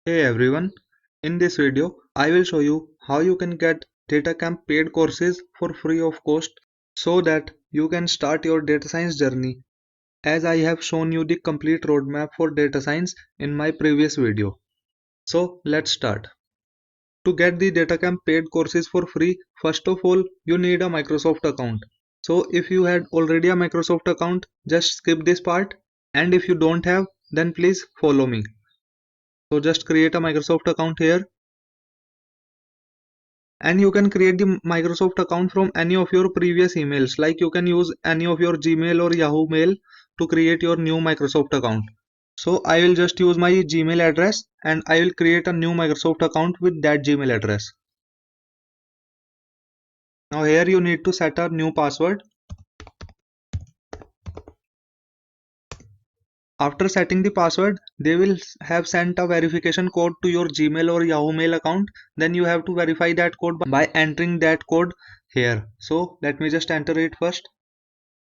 Hey everyone, in this video I will show you how you can get DataCamp paid courses for free of cost so that you can start your data science journey, as I have shown you the complete roadmap for data science in my previous video. So let's start. To get the DataCamp paid courses for free, first of all you need a Microsoft account. So if you had already a Microsoft account, just skip this part, and if you don't have, then please follow me. So just create a Microsoft account here, and you can create the Microsoft account from any of your previous emails, like you can use any of your Gmail or Yahoo Mail to create your new Microsoft account. So I will just use my Gmail address and I will create a new Microsoft account with that Gmail address. Now here you need to set a new password. After setting the password, they will have sent a verification code to your Gmail or Yahoo Mail account. Then you have to verify that code by entering that code here. So let me just enter it first.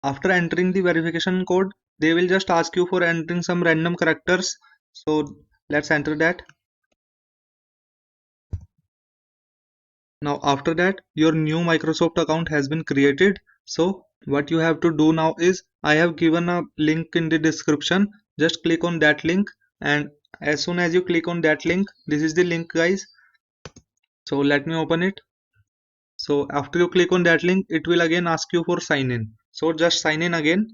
After entering the verification code, they will just ask you for entering some random characters. So let's enter that. Now after that, your new Microsoft account has been created. So what you have to do now is, I have given a link in the description. Just click on that link, and as soon as you click on that link, this is the link guys. So let me open it. So after you click on that link, it will again ask you for sign in. So just sign in again.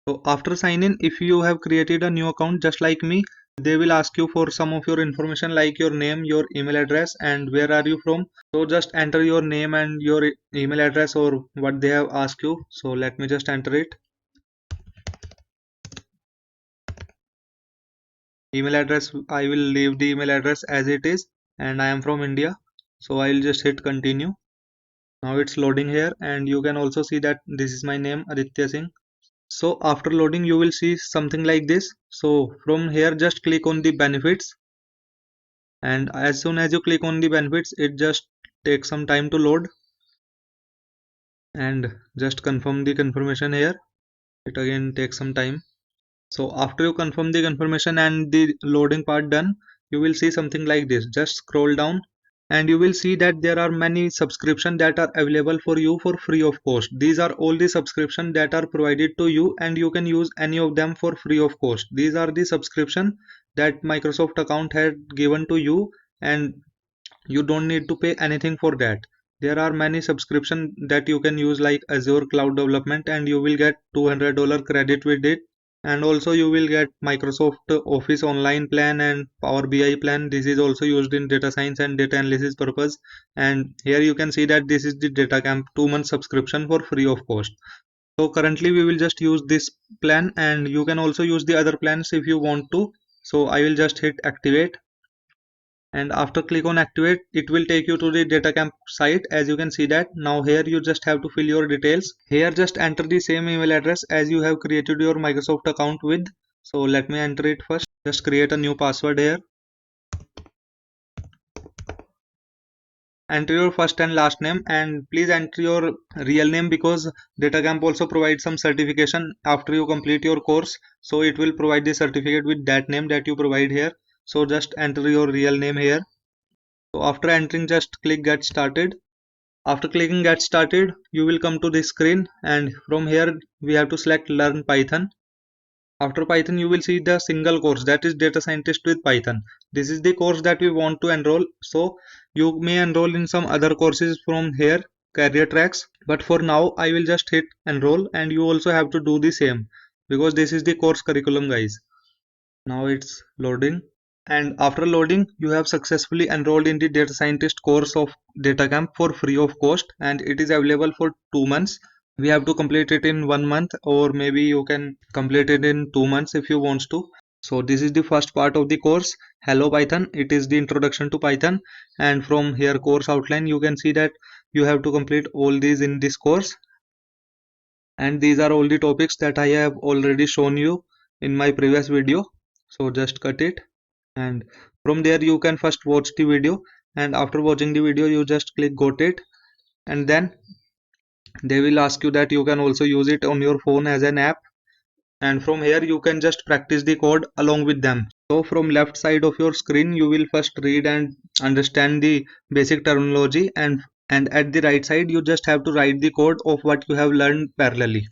So after sign in, if you have created a new account just like me, they will ask you for some of your information like your name, your email address, and where are you from. So just enter your name and your email address or what they have asked you. So let me just enter it. Email address, I will leave the email address as it is, and I am from India. So I will just hit continue. Now it's loading here, and you can also see that this is my name, Aditya Singh. So after loading you will see something like this. So from here just click on the benefits, and as soon as you click on the benefits it just takes some time to load, and just confirm the confirmation here. It again takes some time. So after you confirm the confirmation and the loading part done, you will see something like this. Just scroll down and you will see that there are many subscriptions that are available for you for free of cost. These are all the subscriptions that are provided to you, and you can use any of them for free of cost. These are the subscription that Microsoft account had given to you, and you don't need to pay anything for that. There are many subscription that you can use like Azure Cloud Development, and you will get $200 credit with it. And also you will get Microsoft Office Online plan and Power BI plan. This is also used in data science and data analysis purpose. And here you can see that this is the DataCamp 2 month subscription for free of cost. So currently we will just use this plan, and you can also use the other plans if you want to. So I will just hit activate, and after click on activate it will take you to the DataCamp site. As you can see that now here you just have to fill your details. Here just enter the same email address as you have created your Microsoft account with. So let me enter it first. Just create a new password here. Enter your first and last name, and please enter your real name because DataCamp also provides some certification after you complete your course. So it will provide the certificate with that name that you provide here. So just enter your real name here. So after entering just click get started. After clicking get started, you will come to this screen, and from here we have to select learn Python. After Python you will see the single course, that is data scientist with Python. This is the course that we want to enroll. So you may enroll in some other courses from here, career tracks, but for now I will just hit enroll, and you also have to do the same because this is the course curriculum guys. Now it's loading. And after loading, you have successfully enrolled in the data scientist course of DataCamp for free of cost, and it is available for 2 months. We have to complete it in 1 month, or maybe you can complete it in 2 months if you want to. So this is the first part of the course, Hello Python. It is the introduction to Python, and from here course outline you can see that you have to complete all these in this course, and these are all the topics that I have already shown you in my previous video. So just cut it, and from there you can first watch the video, and after watching the video you just click got it, and then they will ask you that you can also use it on your phone as an app, and from here you can just practice the code along with them. So from left side of your screen, you will first read and understand the basic terminology, and at the right side, you just have to write the code of what you have learned parallelly.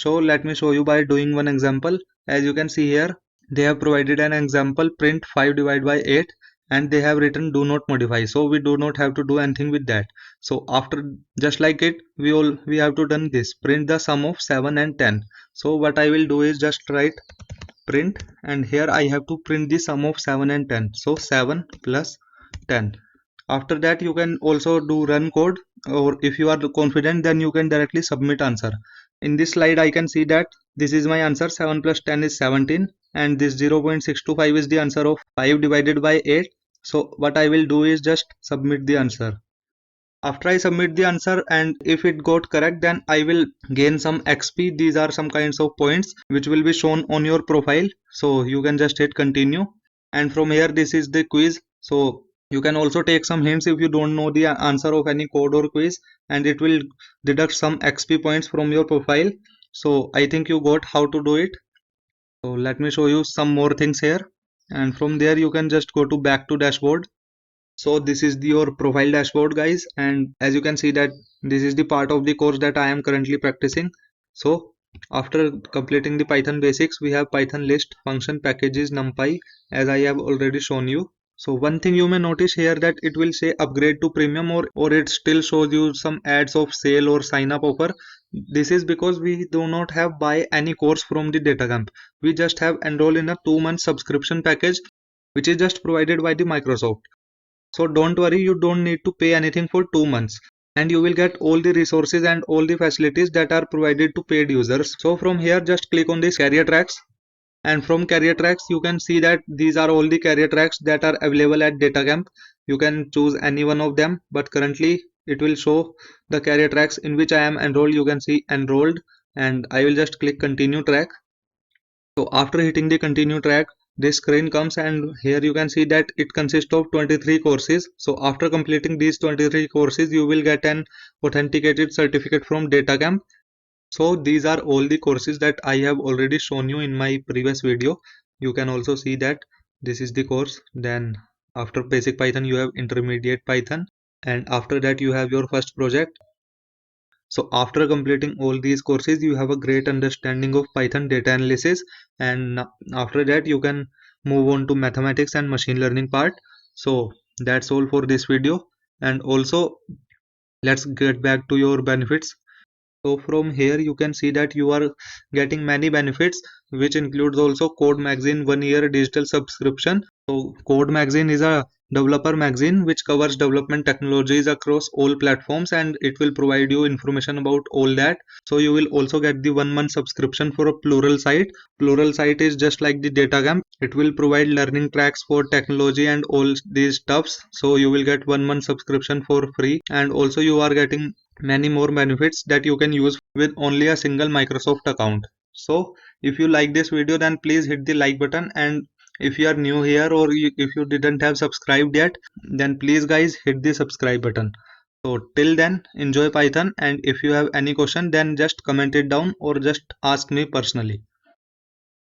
So let me show you by doing one example. As you can see here, they have provided an example print 5 divided by 8, and they have written do not modify. So we do not have to do anything with that. So after just like it, we have to done this print the sum of 7 and 10. So what I will do is just write print, and here I have to print the sum of 7 and 10. So 7 plus 10. After that you can also do run code, or if you are confident then you can directly submit answer. In this slide I can see that this is my answer, 7 plus 10 is 17, and this 0.625 is the answer of 5 divided by 8. So what I will do is just submit the answer. After I submit the answer, and if it got correct, then I will gain some XP. These are some kinds of points which will be shown on your profile. So you can just hit continue. And from here, this is the quiz. So you can also take some hints if you don't know the answer of any code or quiz, and it will deduct some XP points from your profile. So I think you got how to do it. So let me show you some more things here. And from there, you can just go to back to dashboard. So this is your profile dashboard, guys, and as you can see that this is the part of the course that I am currently practicing. So after completing the Python basics, we have Python list, function, packages, numpy, as I have already shown you. So one thing you may notice here that it will say upgrade to premium, or it still shows you some ads of sale or sign up offer. This is because we do not have buy any course from the Datacamp. We just have enroll in a 2-month subscription package which is just provided by the Microsoft. So don't worry, you don't need to pay anything for 2 months, and you will get all the resources and all the facilities that are provided to paid users. So from here, just click on this career tracks, and from career tracks, you can see that these are all the career tracks that are available at Datacamp. You can choose any one of them, but currently it will show the career tracks in which I am enrolled. You can see enrolled, and I will just click continue track. So after hitting the continue track, this screen comes, and here you can see that it consists of 23 courses. So after completing these 23 courses, you will get an authenticated certificate from Datacamp. So these are all the courses that I have already shown you in my previous video. You can also see that this is the course. Then after basic Python, you have intermediate Python, and after that you have your first project. So after completing all these courses, you have a great understanding of Python data analysis, and after that you can move on to mathematics and machine learning part. So that's all for this video, and also let's get back to your benefits. So from here you can see that you are getting many benefits, which includes also Code Magazine 1 year digital subscription. So Code Magazine is a developer magazine which covers development technologies across all platforms, and it will provide you information about all that. So you will also get the 1 month subscription for a Pluralsight. Pluralsight is just like the Datacamp. It will provide learning tracks for technology and all these stuffs. So you will get 1 month subscription for free, and also you are getting many more benefits that you can use with only a single Microsoft account. So if you like this video, then please hit the like button, and if you are new here, or if you didn't have subscribed yet, then please guys hit the subscribe button. So till then, enjoy Python, and if you have any question, then just comment it down or just ask me personally.